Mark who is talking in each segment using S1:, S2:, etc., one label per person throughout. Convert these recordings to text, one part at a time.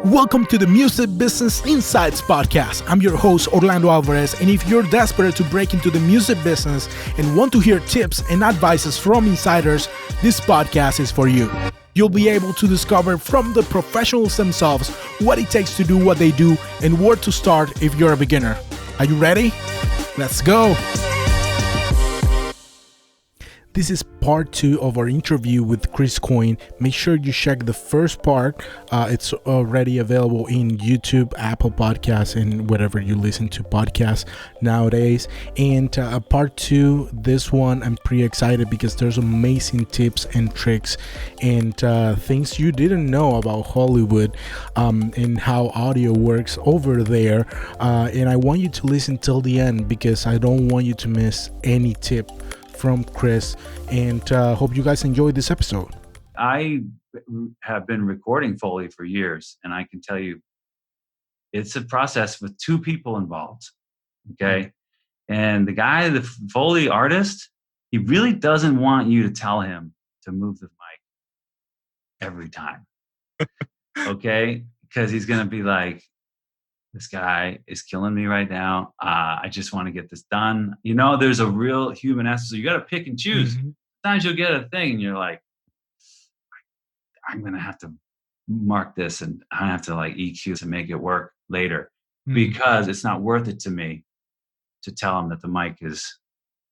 S1: Welcome to the Music Business Insights Podcast. I'm your host, Orlando Alvarez, and if you're desperate to break into the music business and want to hear tips and advices from insiders, this podcast is for you. You'll be able to discover from the professionals themselves what it takes to do what they do and where to start if you're a beginner. Are you ready? Let's go. This is part 2 of our interview with Chris Coyne. Make sure you check the first part. It's already available in YouTube, Apple Podcasts, and wherever you listen to podcasts nowadays. And part 2, this one, I'm pretty excited because there's amazing tips and tricks and things you didn't know about Hollywood and how audio works over there. And I want you to listen till the end because I don't want you to miss any tip from Chris, and hope you guys enjoyed this episode.
S2: I have been recording Foley for years, and I can tell you it's a process with 2 people involved, okay? And the guy, the Foley artist, he really doesn't want you to tell him to move the mic every time, okay? Because he's going to be like, this guy is killing me right now. I just want to get this done. You know, there's a real human essence. So you got to pick and choose. Mm-hmm. Sometimes you'll get a thing and you're like, I'm going to have to mark this and I have to like EQ to make it work later because it's not worth it to me to tell him that the mic is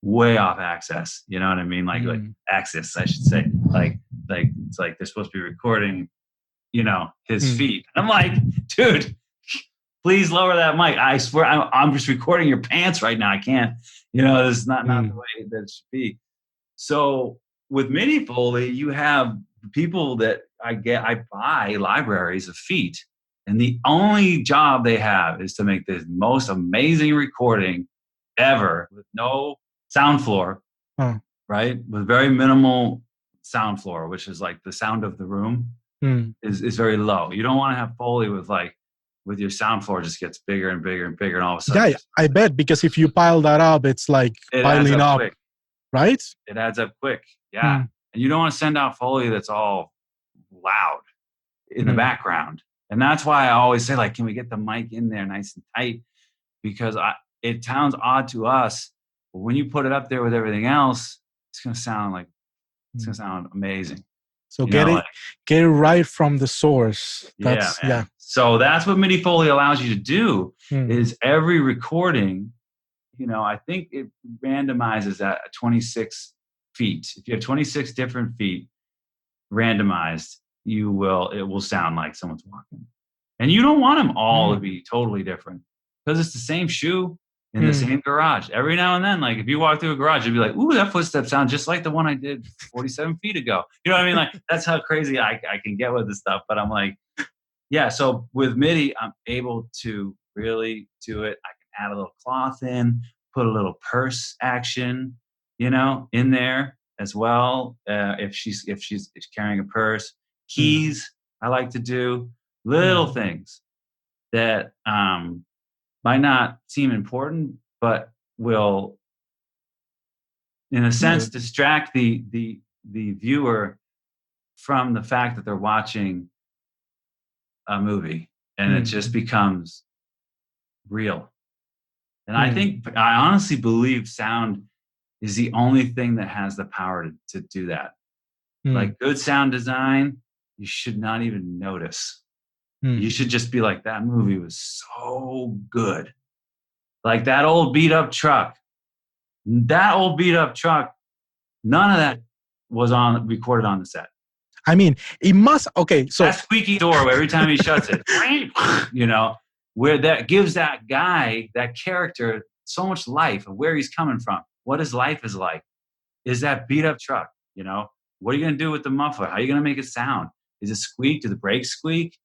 S2: way off axis. You know what I mean? Like axis, I should say. Like it's like they're supposed to be recording, you know, his feet. I'm like, dude, please lower that mic. I swear, I'm just recording your pants right now. I can't, you know, this is not the way that it should be. So with Mini Foley, you have people that I buy libraries of feet, and the only job they have is to make the most amazing recording ever with no sound floor, right? With very minimal sound floor, which is like the sound of the room is very low. You don't want to have Foley with your sound floor just gets bigger and bigger and bigger, and all of a sudden.
S1: Yeah, I bet, because if you pile that up, it's like piling up,
S2: quick.
S1: Right?
S2: It adds up quick, yeah. And you don't want to send out Foley that's all loud in the background. And that's why I always say, like, can we get the mic in there nice and tight? Because it sounds odd to us, but when you put it up there with everything else, it's going to sound amazing.
S1: So get it right from the source.
S2: Yeah. So that's what MIDI Foley allows you to do is every recording, you know, I think it randomizes at 26 feet. If you have 26 different feet randomized, it will sound like someone's walking. And you don't want them all to be totally different because it's the same shoe in the same garage. Every now and then, like if you walk through a garage, you'd be like, ooh, that footstep sounds just like the one I did 47 feet ago. You know what I mean? Like that's how crazy I can get with this stuff. But I'm like, yeah, so with MIDI, I'm able to really do it. I can add a little cloth in, put a little purse action, you know, in there as well. If she's carrying a purse, keys, I like to do little things that might not seem important, but will, in a sense, distract the viewer from the fact that they're watching a movie, and it just becomes real. And I honestly believe sound is the only thing that has the power to do that. Like good sound design, you should not even notice. You should just be like, that movie was so good. Like that old beat up truck, none of that was recorded on the set.
S1: I mean, it must, okay, so.
S2: That squeaky door where every time he shuts it, you know, where that gives that guy, that character, so much life of where he's coming from, what his life is like, is that beat up truck, you know? What are you going to do with the muffler? How are you going to make it sound? Is it squeak? Do the brakes squeak?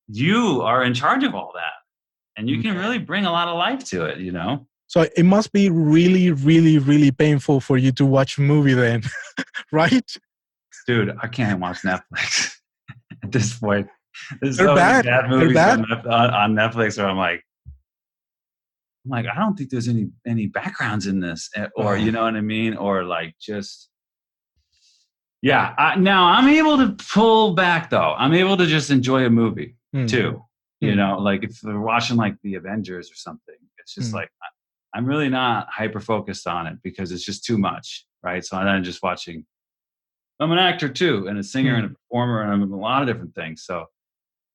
S2: You are in charge of all that. And you can really bring a lot of life to it, you know?
S1: So it must be really, really, really painful for you to watch a movie then, right?
S2: Dude, I can't watch Netflix at this point. There's
S1: so many
S2: bad movies on Netflix where I'm like, I don't think there's any backgrounds in this, or you know what I mean? Or like just, now I'm able to pull back though. I'm able to just enjoy a movie. too. You know, like if we're watching like the Avengers or something, it's just like I'm really not hyper focused on it because it's just too much, right? So I'm just watching. I'm an actor too, and a singer and a performer, and I'm in a lot of different things. So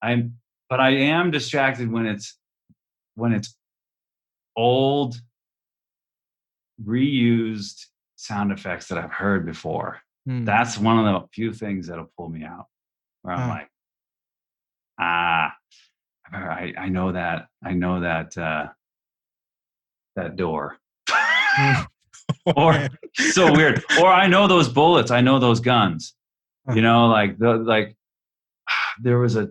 S2: but I am distracted when it's old, reused sound effects that I've heard before. That's one of the few things that'll pull me out. Where I'm like, I know that. I know that that door. Or so weird. Or I know those bullets. I know those guns. You know, like there was a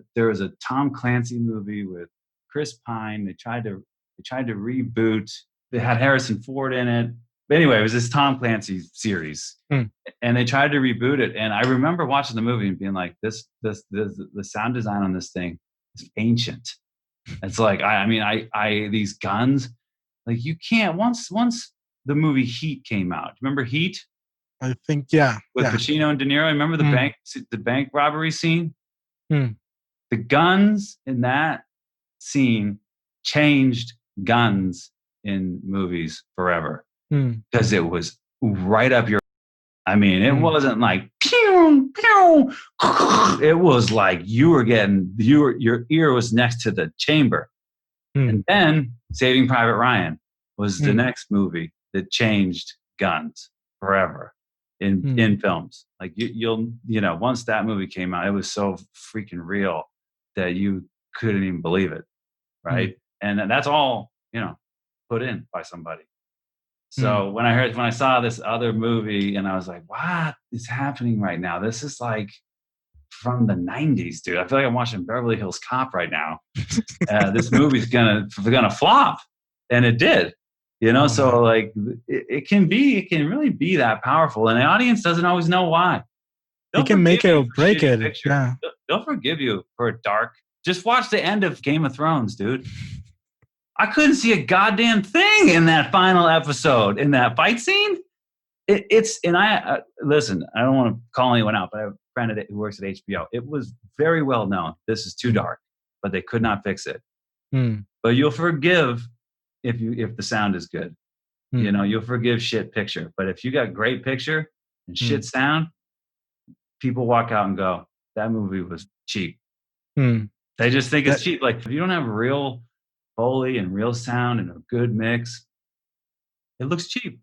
S2: Tom Clancy movie with Chris Pine. They tried to reboot. They had Harrison Ford in it. But anyway, it was this Tom Clancy series, and they tried to reboot it. And I remember watching the movie and being like, "This the sound design on this thing is ancient." It's like I these guns, like you can't once the movie Heat came out. Remember Heat?
S1: I think
S2: with Pacino and De Niro. Remember the bank robbery scene? The guns in that scene changed guns in movies forever because it was right up your. I mean, it wasn't like pew pew. It was like your ear was next to the chamber. And then Saving Private Ryan was the next movie that changed guns forever in films. Like you'll once that movie came out, it was so freaking real that you couldn't even believe it, right? And that's all put in by somebody. So when I saw this other movie, and I was like, what is happening right now? This is like from the 90s, dude. I feel like I'm watching Beverly Hills Cop right now. This movie's gonna flop, and it did. So like it can really be that powerful, and the audience doesn't always know why.
S1: They can make it or break it. Yeah,
S2: they'll forgive you for a dark. Just watch the end of Game of Thrones, dude. I couldn't see a goddamn thing in that final episode, in that fight scene. Listen, I don't want to call anyone out, but I have a friend who works at HBO. It was very well known. This is too dark, but they could not fix it. But you'll forgive if the sound is good. You'll forgive shit picture. But if you got great picture and shit sound, people walk out and go, that movie was cheap. They just think it's cheap. Like if you don't have real Foley and real sound and a good mix, it looks cheap.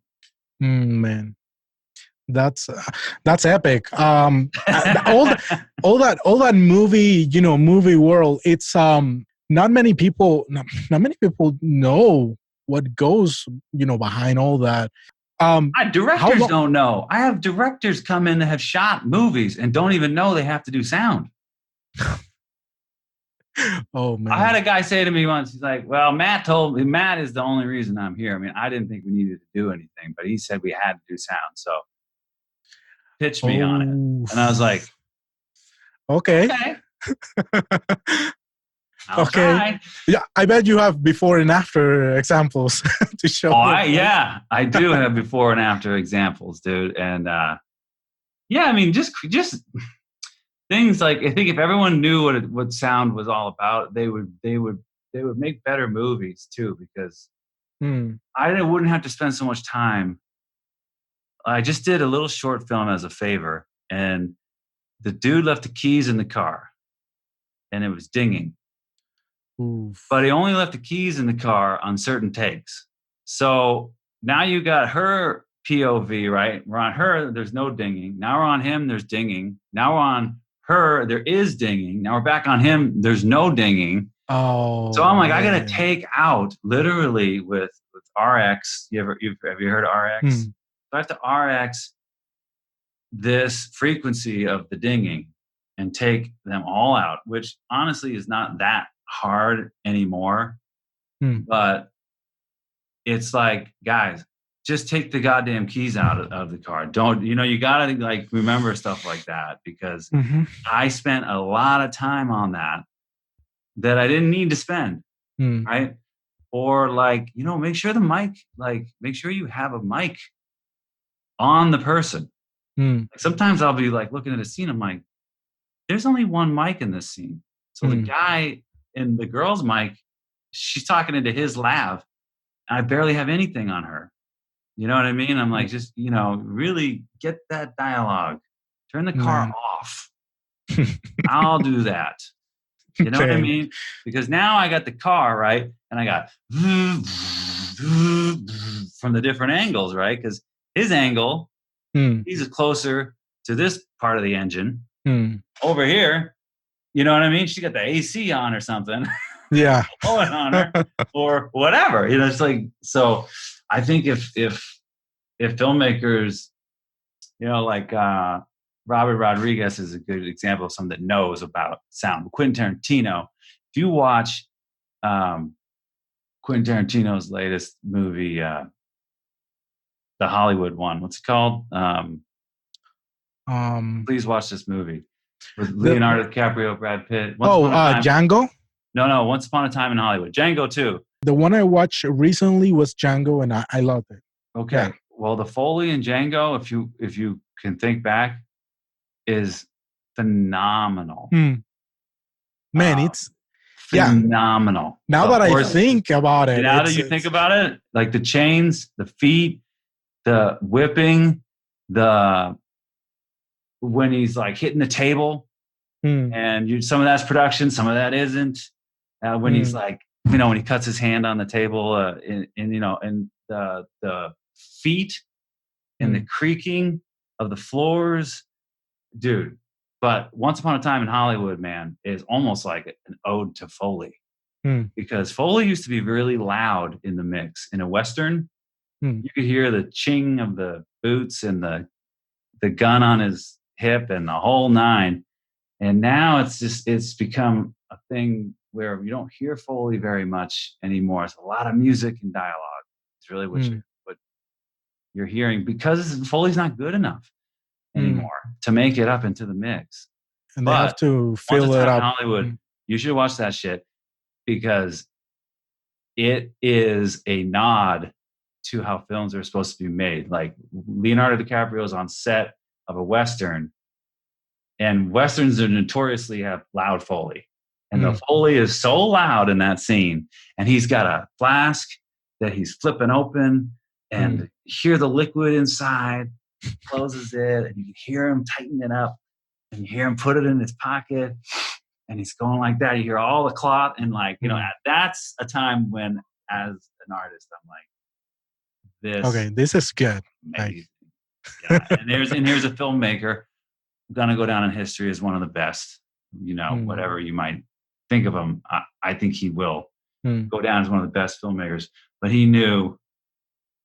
S1: Man, that's epic. All that movie, movie world. It's not many people know what goes behind all that.
S2: Directors don't know. I have directors come in that have shot movies and don't even know they have to do sound.
S1: Oh man!
S2: I had a guy say to me once, he's like, "Well, Matt is the only reason I'm here. I mean, I didn't think we needed to do anything, but he said we had to do sound, so pitch me on it." And I was like,
S1: "Okay."
S2: I'll try.
S1: Yeah, I bet you have before and after examples to show.
S2: I do have before and after examples, dude. And I mean, just things like, I think if everyone knew what sound was all about, they would make better movies too, because I wouldn't have to spend so much time. I just did a little short film as a favor, and the dude left the keys in the car, and it was dinging.
S1: Oof.
S2: But he only left the keys in the car on certain takes. So now you got her POV, right? We're on her, there's no dinging. Now we're on him, there's dinging. Now we're on her, there is dinging. Now we're back on him, there's no dinging.
S1: Oh.
S2: So I'm like, I gotta take out literally with RX. Have you heard of RX? So I have to RX this frequency of the dinging and take them all out, which honestly is not that hard anymore. But it's like, guys, just take the goddamn keys out of the car. Don't, you gotta like remember stuff like that, because I spent a lot of time on that I didn't need to spend. Right? Or like, make sure make sure you have a mic on the person. Like sometimes I'll be like looking at a scene, I'm like, there's only one mic in this scene. So the guy in the girl's mic, she's talking into his lav. And I barely have anything on her. You know what I mean? I'm like, just, really get that dialogue. Turn the car off. I'll do that. You know what I mean? Because now I got the car, right? And I got from the different angles, right? Because his angle, he's closer to this part of the engine. Over here, you know what I mean? She got the AC on or something.
S1: Yeah.
S2: Blowing on her or whatever. It's like, so I think if filmmakers, like Robert Rodriguez is a good example of someone that knows about sound. Quentin Tarantino, if you watch Quentin Tarantino's latest movie, the Hollywood one, what's it called? Please watch this movie with Leonardo DiCaprio, Brad Pitt.
S1: Django?
S2: No, Once Upon a Time in Hollywood. Django too.
S1: The one I watched recently was Django, and I loved it.
S2: Okay. Yeah. Well, the Foley in Django, if you can think back, is phenomenal.
S1: Man, it's
S2: phenomenal.
S1: Now that I think about it.
S2: Now that you think about it, like the chains, the feet, the whipping, when he's like hitting the table, and some of that's production, some of that isn't. When he's like, when he cuts his hand on the table, and the feet and the creaking of the floors, dude. But Once Upon a Time in Hollywood, man, is almost like an ode to Foley, because Foley used to be really loud in the mix. In a Western, you could hear the ching of the boots and the gun on his hip and the whole nine. And now it's become a thing where you don't hear Foley very much anymore. It's a lot of music and dialogue. It's really what you're hearing, because Foley's not good enough anymore to make it up into the mix.
S1: And they have to fill it up.
S2: In Hollywood, you should watch that shit, because it is a nod to how films are supposed to be made. Like Leonardo DiCaprio is on set of a Western, and Westerns are notoriously have loud Foley. And the Foley is so loud in that scene, and he's got a flask that he's flipping open, and hear the liquid inside, closes it, and you can hear him tighten it up, and you hear him put it in his pocket, and he's going like that. You hear all the cloth, and that's a time when, as an artist, I'm like,
S1: this is good.
S2: Amazing. Yeah. and here's a filmmaker gonna go down in history as one of the best. Whatever you might think of him, I think he will go down as one of the best filmmakers. But he knew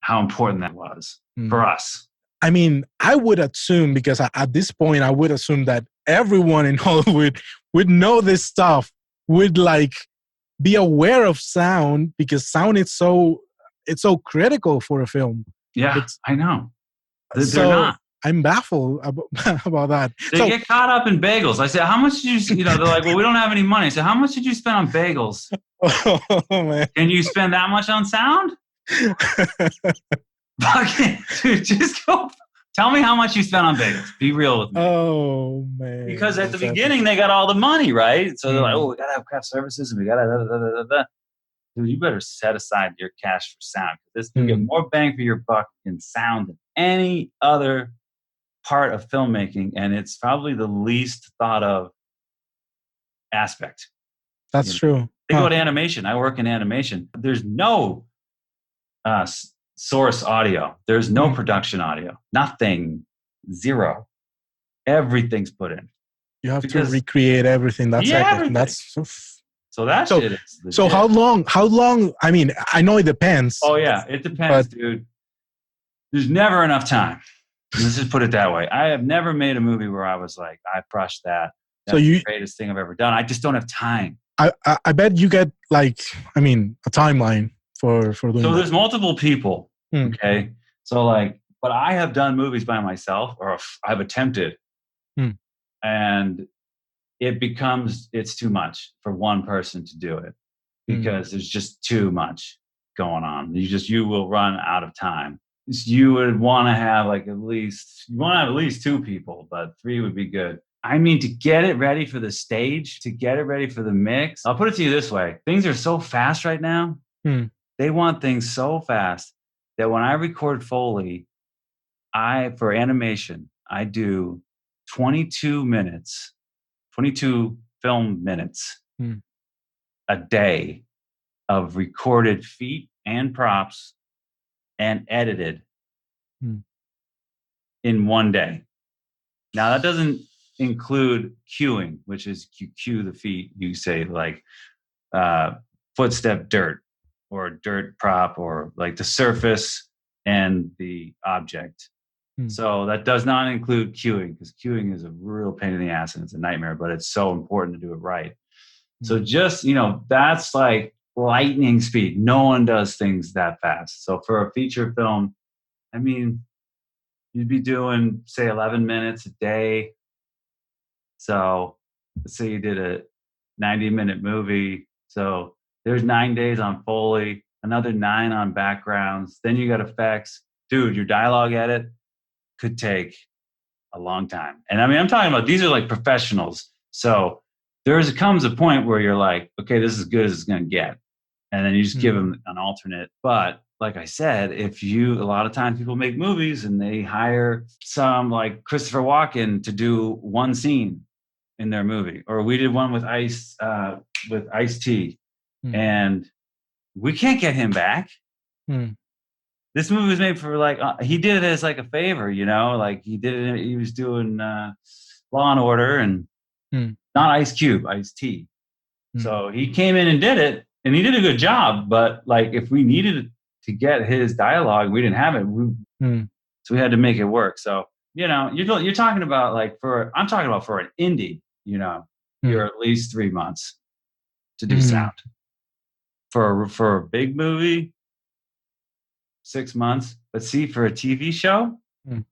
S2: how important that was for us.
S1: I mean, I would assume, because at this point, I would assume that everyone in Hollywood would know this stuff, would be aware of sound, because sound is so critical for a film.
S2: Yeah, I know.
S1: They're not. I'm baffled about that.
S2: They get caught up in bagels. I said, how much did you, they're like, well, we don't have any money. I said, how much did you spend on bagels?
S1: Oh, man.
S2: Can you spend that much on sound? Dude, just go. Tell me how much you spent on bagels. Be real with me.
S1: Oh, man.
S2: Because at the beginning, they got all the money, right? So they're like, we got to have craft services, and we got to Dude, you better set aside your cash for sound. You get more bang for your buck in sound than any other part of filmmaking, and it's probably the least thought of aspect.
S1: That's true.
S2: They go to animation. I work in animation. There's no source audio. There's no production audio. Nothing. Zero. Everything's put in.
S1: You have to recreate everything. That's
S2: everything. So that shit is legit.
S1: So how long? I mean, I know it depends.
S2: Oh yeah, it depends, dude. There's never enough time. Let's just put it that way. I have never made a movie where I was like, I crushed that. That's the greatest thing I've ever done. I just don't have time.
S1: I bet you get a timeline for doing
S2: So
S1: that.
S2: there's multiple people. Okay. So but I have done movies by myself, or I've attempted, and it's too much for one person to do it, because there's just too much going on. You will run out of time. You would want to have at least 2 people, but 3 would be good. I mean, to get it ready for the stage, to get it ready for the mix, I'll put it to you this way. Things are so fast right now. They want things so fast that when I record Foley, for animation, I do 22 minutes, 22 film minutes a day of recorded feet and props and edited in one day. Now, that doesn't include cueing, which is you cue the feet. You say like footstep dirt or dirt prop or like the surface and the object. So that does not include cueing, because cueing is a real pain in the ass and it's a nightmare, but it's so important to do it right. So just, that's like lightning speed. No one does things that fast. So for a feature film, I mean, you'd be doing, say, 11 minutes a day. So let's say you did a 90-minute movie. So there's 9 days on Foley, another 9 on backgrounds. Then you got effects. Dude, your dialogue edit could take a long time. And I mean, I'm talking about, these are like professionals. So comes a point where you're like, okay, this is as good as it's going to get. And then you just give them an alternate. But like I said, a lot of times people make movies and they hire some like Christopher Walken to do one scene in their movie. Or we did one with Ice-T. And we can't get him back. This movie was made for like, he did it as like a favor, like he did it, he was doing Law and Order and not Ice Cube, Ice-T. So he came in and did it, and he did a good job. But like, if we needed to get his dialogue, we didn't have it. So we had to make it work. So, you're talking about like I'm talking about for an indie, you're at least 3 months to do sound. For a big movie, 6 months. But see, for a TV show,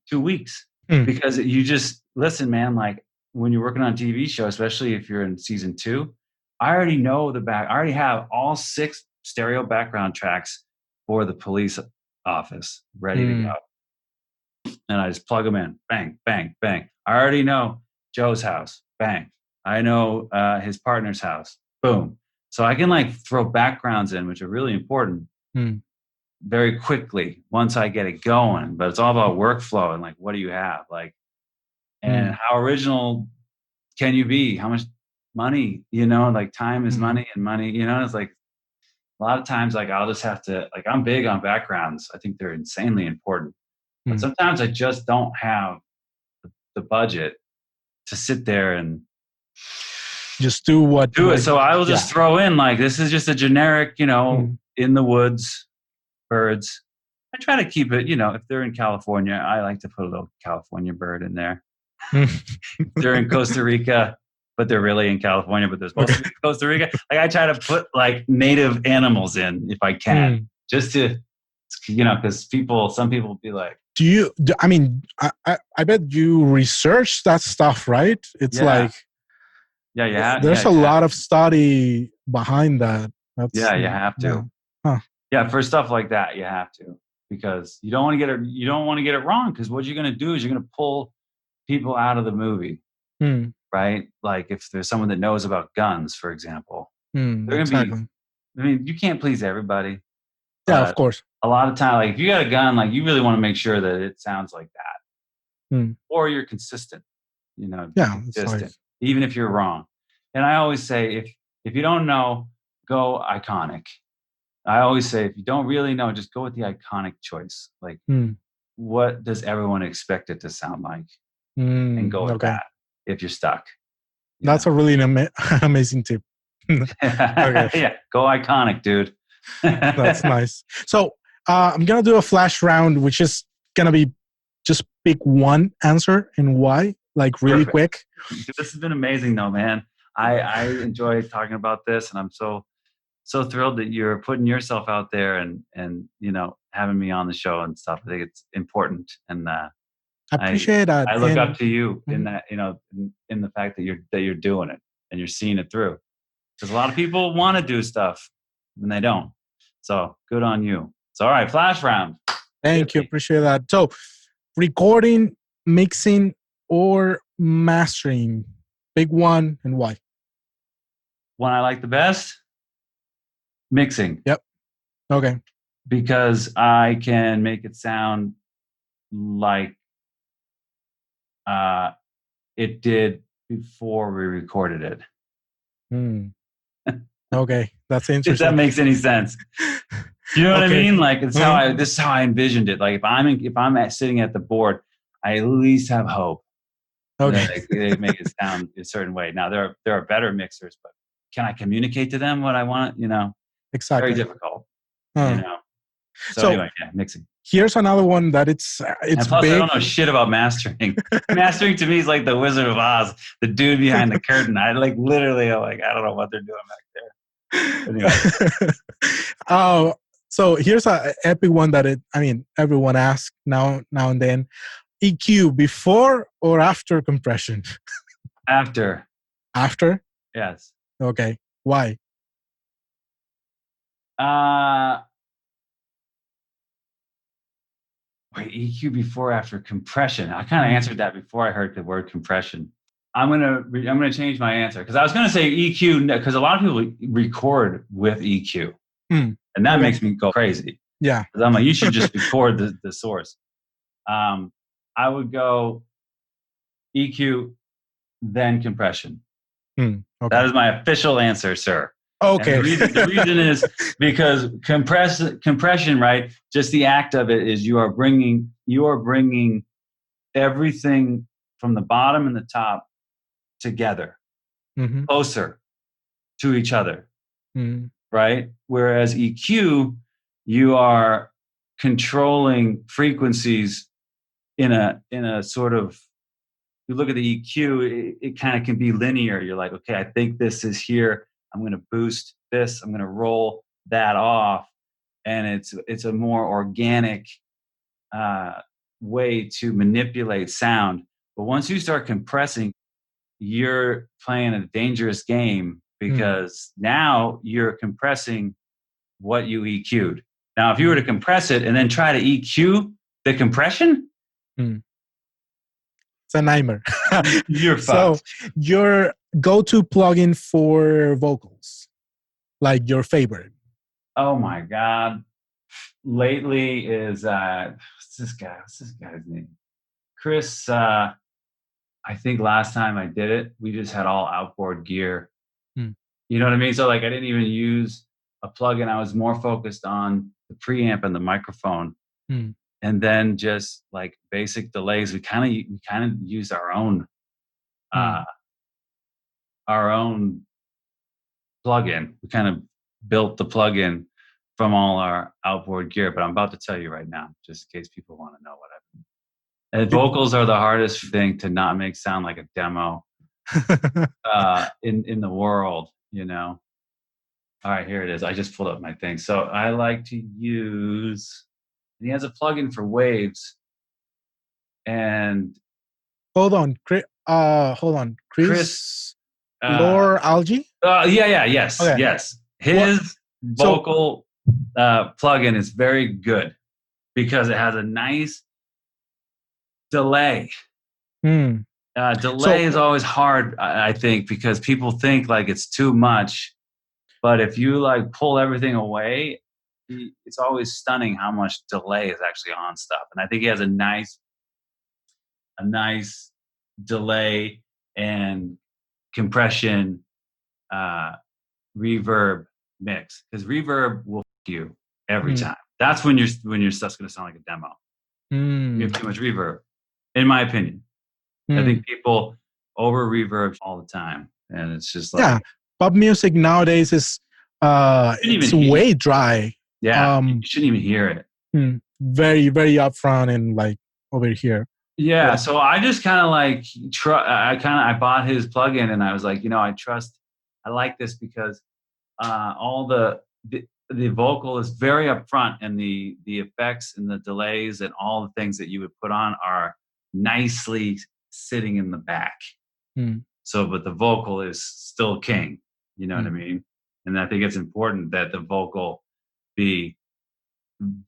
S2: 2 weeks. Because you just, listen, man, like when you're working on a TV show, especially if you're in season 2, I already know I already have all 6 stereo background tracks for the police office ready to go. And I just plug them in. Bang, bang, bang. I already know Joe's house. Bang. I know his partner's house. Boom. So I can like throw backgrounds in, which are really important very quickly once I get it going. But it's all about workflow and like, what do you have? Like, and how original can you be? How much money, like time is money, and money, it's like a lot of times, like I'll just have to, like, I'm big on backgrounds. I think they're insanely important, but sometimes I just don't have the budget to sit there and
S1: just do
S2: it. So I will just throw in like, this is just a generic, in the woods, birds. I try to keep it, if they're in California, I like to put a little California bird in there. They're in Costa Rica, but they're really in California, but they're supposed to be in Costa Rica. Like I try to put like native animals in if I can, just to, because some people will be like,
S1: I bet you research that stuff, right? It's like, there's a lot of study behind that.
S2: You have to. For stuff like that, you have to, because you don't want to get it. You don't want to get it wrong, because what you're going to do is you're going to pull people out of the movie, right? Like if there's someone that knows about guns, for example, they're going to be. I mean, you can't please everybody.
S1: Yeah, of course.
S2: A lot of time, like if you got a gun, like you really want to make sure that it sounds like that, or you're consistent. Consistent, even if you're wrong. And I always say, if you don't know, go iconic. I always say, if you don't really know, just go with the iconic choice. Like, what does everyone expect it to sound like? And go with that if you're stuck.
S1: That's a really amazing tip.
S2: Yeah, go iconic, dude.
S1: That's nice. So I'm going to do a flash round, which is going to be just pick one answer and why, like really quick.
S2: This has been amazing though, man. I enjoy talking about this, and I'm so thrilled that you're putting yourself out there and having me on the show and stuff. I think it's important, and I
S1: appreciate that.
S2: I look up to you in that, in the fact that you're doing it and you're seeing it through, because a lot of people want to do stuff and they don't. So good on you. So all right, flash round.
S1: Thank you. Appreciate that. So recording, mixing, or mastering. Big one, and why?
S2: One I like the best, mixing.
S1: Yep. Okay.
S2: Because I can make it sound like it did before we recorded it.
S1: Okay, that's interesting.
S2: If that makes any sense. You know what I mean? Like this is how I envisioned it. Like if I'm sitting at the board, I at least have hope.
S1: Okay.
S2: They make it sound a certain way. Now there are better mixers, but can I communicate to them what I want?
S1: Exactly.
S2: Very difficult. So anyway, yeah, mixing.
S1: Here's another one that it's
S2: and plus
S1: big.
S2: I don't know shit about mastering. Mastering to me is like the Wizard of Oz, the dude behind the curtain. I literally I don't know what they're doing back there. Anyway.
S1: So here's an epic one that everyone asks now and then. EQ before or after compression?
S2: After.
S1: After?
S2: Yes.
S1: Okay. Why?
S2: Wait, EQ before or after compression? I kind of answered that before I heard the word compression. I'm gonna change my answer because I was gonna say EQ because a lot of people record with EQ, and that makes me go crazy.
S1: Yeah,
S2: because I'm like, you should just record the source. I would go EQ, then compression.
S1: Okay.
S2: That is my official answer, sir.
S1: Okay.
S2: And the reason is because compression, right? Just the act of it is you are bringing everything from the bottom and the top together, closer to each other, right? Whereas EQ, you are controlling frequencies in a sort of. You look at the EQ, it kind of can be linear. You're like, okay, I think this is here. I'm going to boost this. I'm going to roll that off, and it's a more organic way to manipulate sound. But once you start compressing, you're playing a dangerous game because now you're compressing what you EQ'd. Now, if you were to compress it and then try to EQ the compression,
S1: it's a nightmare.
S2: You're fucked.
S1: So your go-to plugin for vocals, like your favorite?
S2: Oh my God. Lately is what's this guy's name? Chris. I think last time I did it, we just had all outboard gear. You know what I mean? So like I didn't even use a plugin. I was more focused on the preamp and the microphone. And then just like basic delays, we kind of used our own plugin. We kind of built the plugin from all our outboard gear, but I'm about to tell you right now, just in case people want to know what I mean. And vocals are the hardest thing to not make sound like a demo in the world, All right, here it is. I just pulled up my thing. So I like to use. And he has a plugin for waves. And
S1: hold on, Chris. Chris Lore Algae?
S2: Yes. His vocal plugin is very good because it has a nice delay. Delay is always hard, I think, because people think like it's too much. But if you like pull everything away, it's always stunning how much delay is actually on stuff. And I think he has a nice delay and compression reverb mix, because reverb will f you every time. That's when your stuff's going to sound like a demo. You have too much reverb, in my opinion. I think people over reverb all the time, and it's just like
S1: pop music nowadays is it's way dry.
S2: You shouldn't even hear it.
S1: Very, very upfront and like over here.
S2: Yeah, so I just kind of like I bought his plugin and I was like, I like this because all the vocal is very upfront and the effects and the delays and all the things that you would put on are nicely sitting in the back. So, but the vocal is still king. You know what I mean? And I think it's important that the vocal be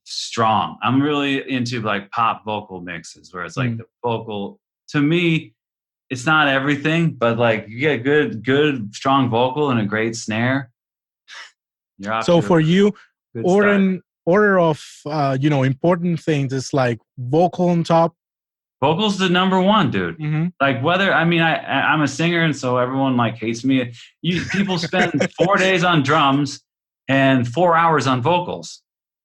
S2: strong. I'm really into like pop vocal mixes where it's like the vocal to me it's not everything, but like you get good, strong vocal and a great snare. You're off
S1: So
S2: to a
S1: for you,
S2: good start.
S1: order of important things is like vocal on top.
S2: Vocal's the number one, dude.
S1: Mm-hmm.
S2: Like whether I'm a singer, and so everyone like hates me. People spend 4 days on drums and 4 hours on vocals,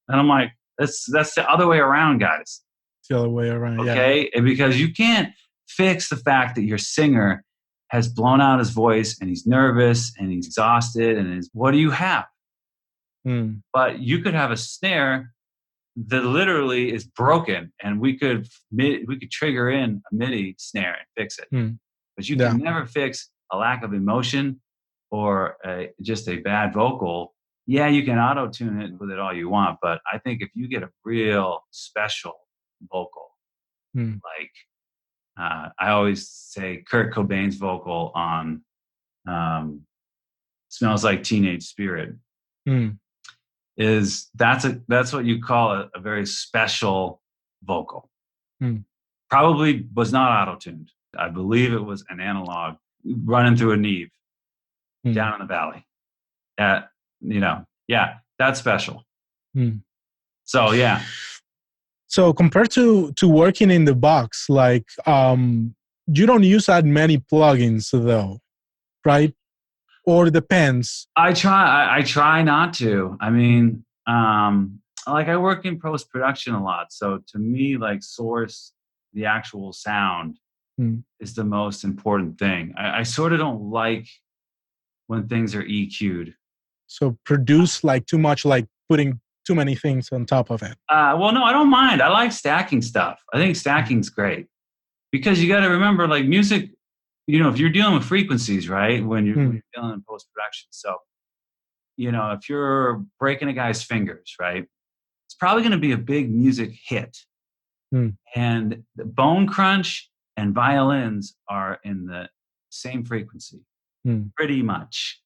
S2: and I'm like, that's the other way around, guys.
S1: It's the other way around.
S2: Okay, and because you can't fix the fact that your singer has blown out his voice and he's nervous and he's exhausted and what do you have?
S1: Mm.
S2: But you could have a snare that literally is broken, and we could trigger in a MIDI snare and fix it.
S1: Mm.
S2: But you can never fix a lack of emotion or just a bad vocal. Yeah, you can auto tune it with it all you want, but I think if you get a real special vocal, like I always say, Kurt Cobain's vocal on "Smells Like Teenage Spirit." That's what you call a very special vocal. Probably was not auto-tuned. I believe it was an analog running through a Neve down in the valley. That's special. So yeah.
S1: So compared to working in the box, like you don't use that many plugins though, right? Or depends.
S2: I try not to. I mean, like I work in post-production a lot. So to me, like source the actual sound is the most important thing. I sort of don't like when things are EQ'd.
S1: So produce like too much, like putting too many things on top of it.
S2: Well, no, I don't mind. I like stacking stuff. I think stacking's great because you got to remember, like music, if you're dealing with frequencies, right? When you're dealing in post-production. So, if you're breaking a guy's fingers, right? It's probably going to be a big music hit. And the bone crunch and violins are in the same frequency, pretty much.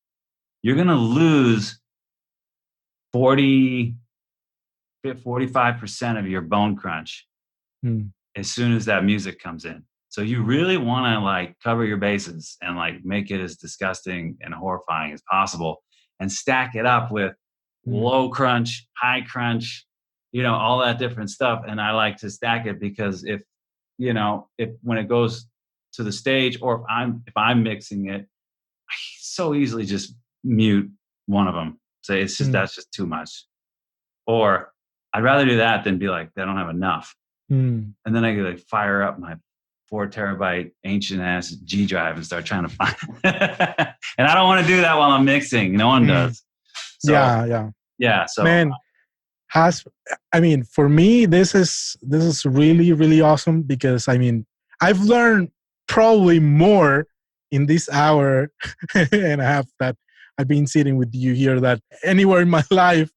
S2: You're going to lose 45% of your bone crunch as soon as that music comes in. So you really want to like cover your bases and like make it as disgusting and horrifying as possible and stack it up with low crunch, high crunch, all that different stuff. And I like to stack it because if when it goes to the stage or if I'm mixing it, I so easily just mute one of them. Say that's just too much. Or I'd rather do that than be like, they don't have enough. And then I could like fire up my 4 terabyte ancient ass G drive and start trying to find and I don't want to do that while I'm mixing. No one does. So, yeah. So
S1: man, for me, this is really, really awesome because I've learned probably more in this hour and a half that I've been sitting with you here that anywhere in my life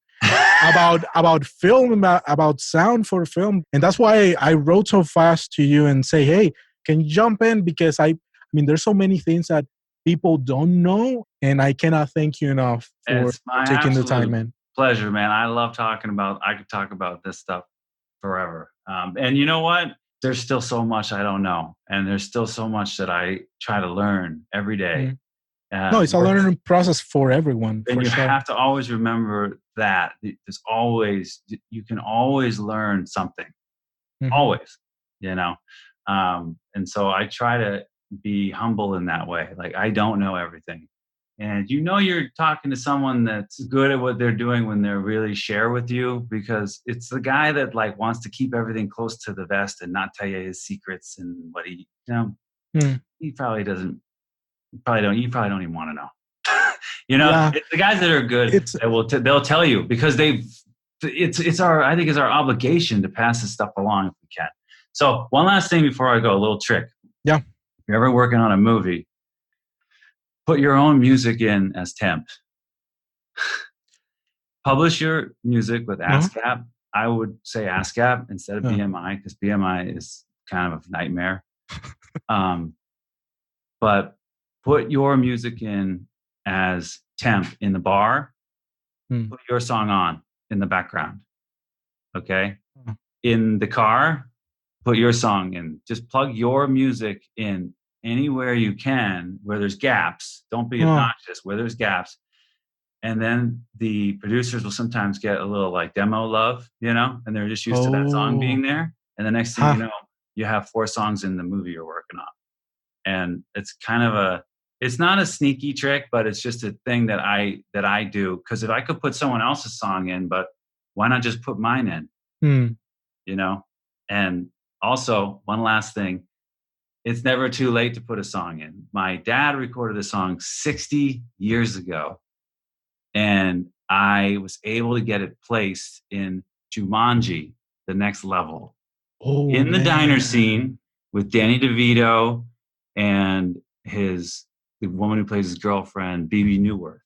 S1: about film, about sound for film. And that's why I wrote so fast to you and say, hey, can you jump in? Because there's so many things that people don't know, and I cannot thank you enough for taking the time, man.
S2: Pleasure, man. I could talk about this stuff forever. And you know what? There's still so much I don't know. And there's still so much that I try to learn every day.
S1: No, it's a learning process for everyone.
S2: And you have to always remember that you can always learn something. Always, and so I try to be humble in that way. Like I don't know everything. And you're talking to someone that's good at what they're doing when they're really share with you, because it's the guy that like wants to keep everything close to the vest and not tell you his secrets and what he he probably doesn't. You probably don't even want to know. It's the guys that are good that they'll tell you because it's our obligation to pass this stuff along if we can. So one last thing before I go, a little trick.
S1: Yeah.
S2: If you're ever working on a movie, put your own music in as temp. Publish your music with ASCAP. I would say ASCAP instead of BMI because BMI is kind of a nightmare. But put your music in as temp in the bar. Put your song on in the background. Okay? In the car, put your song in. Just plug your music in anywhere you can where there's gaps. Don't be obnoxious where there's gaps. And then the producers will sometimes get a little like demo love, you know, and they're just used to that song being there. And the next thing you know, you have 4 songs in the movie you're working on. And it's kind of it's not a sneaky trick, but it's just a thing that I do. Because if I could put someone else's song in, but why not just put mine in? You know? And also, one last thing, it's never too late to put a song in. My dad recorded a song 60 years ago. And I was able to get it placed in Jumanji, The Next Level, in the diner scene with Danny DeVito and the woman who plays his girlfriend, Bebe Neuwirth.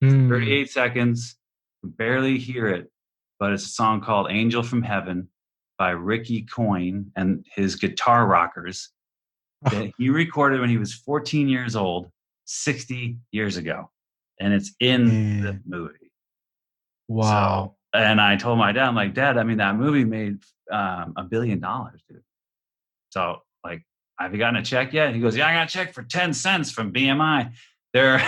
S2: 38 seconds, barely hear it, but it's a song called "Angel from Heaven" by Ricky Coyne and his Guitar Rockers that he recorded when he was 14 years old, 60 years ago. And it's in the movie.
S1: Wow.
S2: So, and I told my dad, I'm like, Dad, I mean, that movie made $1 billion, dude. So, like, have you gotten a check yet? He goes, yeah, I got a check for 10 cents from BMI. They're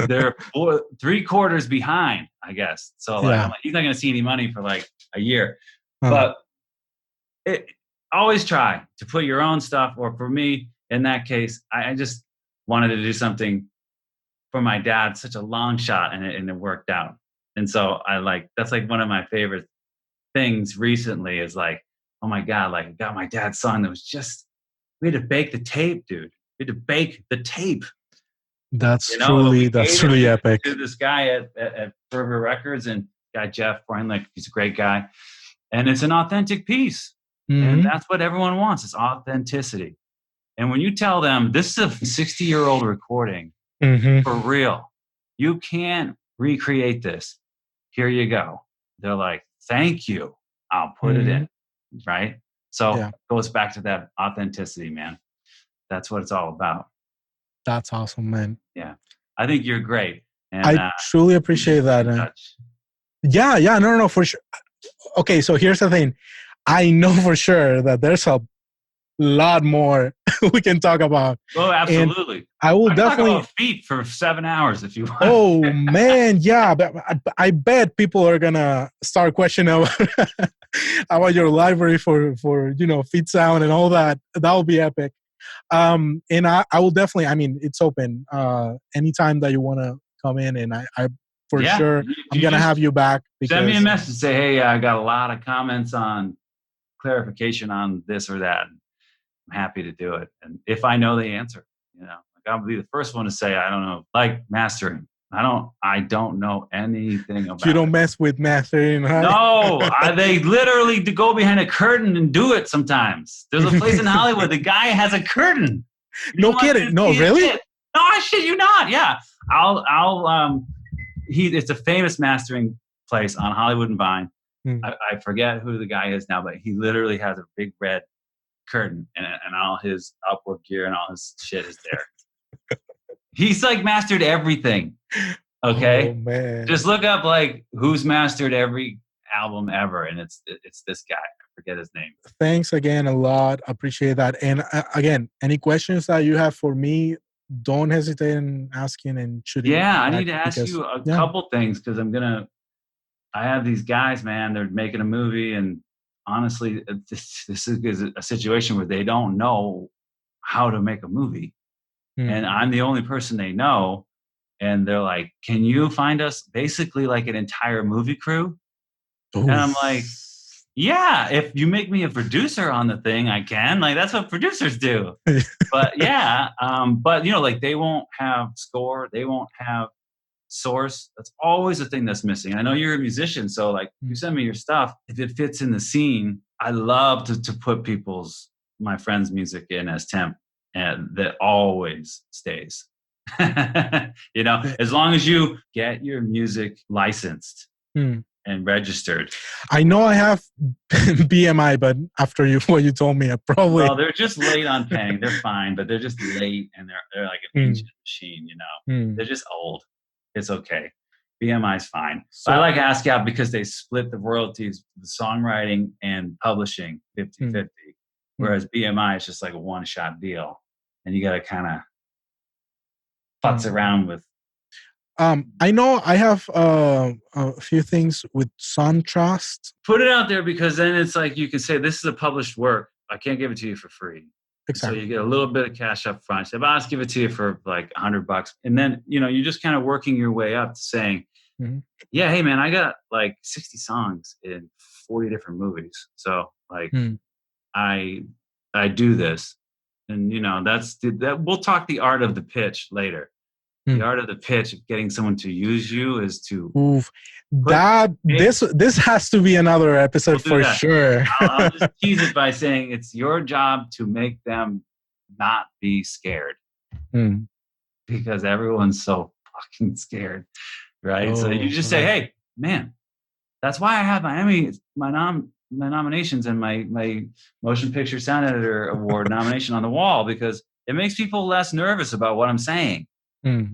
S2: 3/4 behind, I guess. So, like, I'm like, he's not going to see any money for like a year. But always try to put your own stuff, or for me, in that case, I just wanted to do something for my dad, such a long shot, and it worked out. And so that's like one of my favorite things recently is like, oh my God, like I got my dad's song that was just, we had to bake the tape, dude. We had to bake the tape.
S1: That's truly epic.
S2: To this guy at Bergere Records, and guy Jeff Freundlich, he's a great guy. And it's an authentic piece. And that's what everyone wants, is authenticity. And when you tell them this is a 60-year-old recording, for real, you can't recreate this. Here you go. They're like, thank you. I'll put it in. Right? So it goes back to that authenticity, man. That's what it's all about.
S1: That's awesome, man.
S2: Yeah. I think you're great. And
S1: I truly appreciate that. Yeah, no, for sure. Okay, so here's the thing. I know for sure that there's a lot more we can talk about.
S2: Oh, absolutely.
S1: And I will definitely
S2: talk about feet for 7 hours if you want.
S1: Oh man, yeah, but I bet people are gonna start questioning about your library for feet sound and all that. That will be epic. And I will definitely. I mean, it's open. Anytime that you want to come in, and I for sure I'm gonna have you back.
S2: Send me a message. Say, hey, I got a lot of comments on clarification on this or that. I'm happy to do it. And if I know the answer, I'll be the first one to say, I don't know, like mastering. I don't know anything about it.
S1: You don't mess with mastering, huh?
S2: No, they literally go behind a curtain and do it sometimes. There's a place in Hollywood, the guy has a curtain.
S1: No kidding. No, really?
S2: No, I shit you not. Yeah. It's a famous mastering place on Hollywood and Vine. I forget who the guy is now, but he literally has a big red curtain and all his upward gear and all his shit is there. He's like mastered everything. Okay.
S1: Oh, man.
S2: Just look up like who's mastered every album ever, and it's this guy. I forget his name.
S1: Thanks again a lot. Appreciate that. And again, any questions that you have for me, don't hesitate in asking and shooting.
S2: Yeah, I need to ask you a couple things because I have these guys, man. They're making a movie, and honestly, this is a situation where they don't know how to make a movie. And I'm the only person they know. And they're like, can you find us basically like an entire movie crew? Oof. And I'm like, yeah, if you make me a producer on the thing, I can. Like, that's what producers do. But yeah, but like they won't have score. They won't have source. That's always the thing that's missing. I know you're a musician, so like you send me your stuff. If it fits in the scene, I love to put my friends' music in as temp, and that always stays. As long as you get your music licensed and registered.
S1: I know I have BMI, but after what you told me, I probably.
S2: Well, they're just late on paying. They're fine, but they're just late, and they're like an ancient machine. They're just old. It's okay. BMI's fine. So, I like ASCAP because they split the royalties, the songwriting and publishing 50-50, whereas BMI is just like a one-shot deal. and you got to kind of futz around with.
S1: I know I have a few things with SunTrust.
S2: Put it out there, because then it's like you can say, this is a published work. I can't give it to you for free.
S1: Exactly.
S2: So you get a little bit of cash up front. So I'll just give it to you for like $100. And then, you're just kind of working your way up to saying, yeah, hey man, I got like 60 songs in 40 different movies. So like I do this. And that we'll talk the art of the pitch later. The art of the pitch of getting someone to use you is to
S1: this has to be another episode for sure.
S2: I'll just tease it by saying it's your job to make them not be scared, because everyone's so fucking scared, right? So you just say, hey man, that's why I have my Emmy, my nominations and my motion picture sound editor award nomination on the wall, because it makes people less nervous about what I'm saying.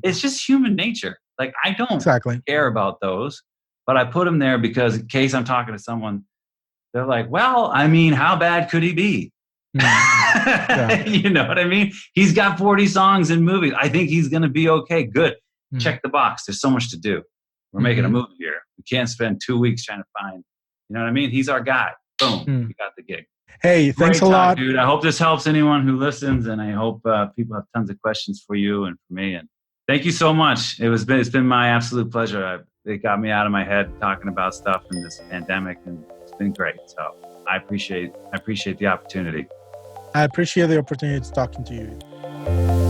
S2: It's just human nature. Like, I don't care about those, but I put them there because in case I'm talking to someone, they're like, well, I mean, how bad could he be? You know what I mean? He's got 40 songs in movies. I think he's going to be okay. Good. Check the box. There's so much to do. We're making a movie here. We can't spend 2 weeks trying to find, you know what I mean? He's our guy. Boom. We got the gig.
S1: Hey, thanks a lot,
S2: dude. I hope this helps anyone who listens, and I hope people have tons of questions for you and for me. And thank you so much. It's been my absolute pleasure. It got me out of my head talking about stuff in this pandemic, and it's been great. So I appreciate the opportunity.
S1: I appreciate the opportunity to talking to you.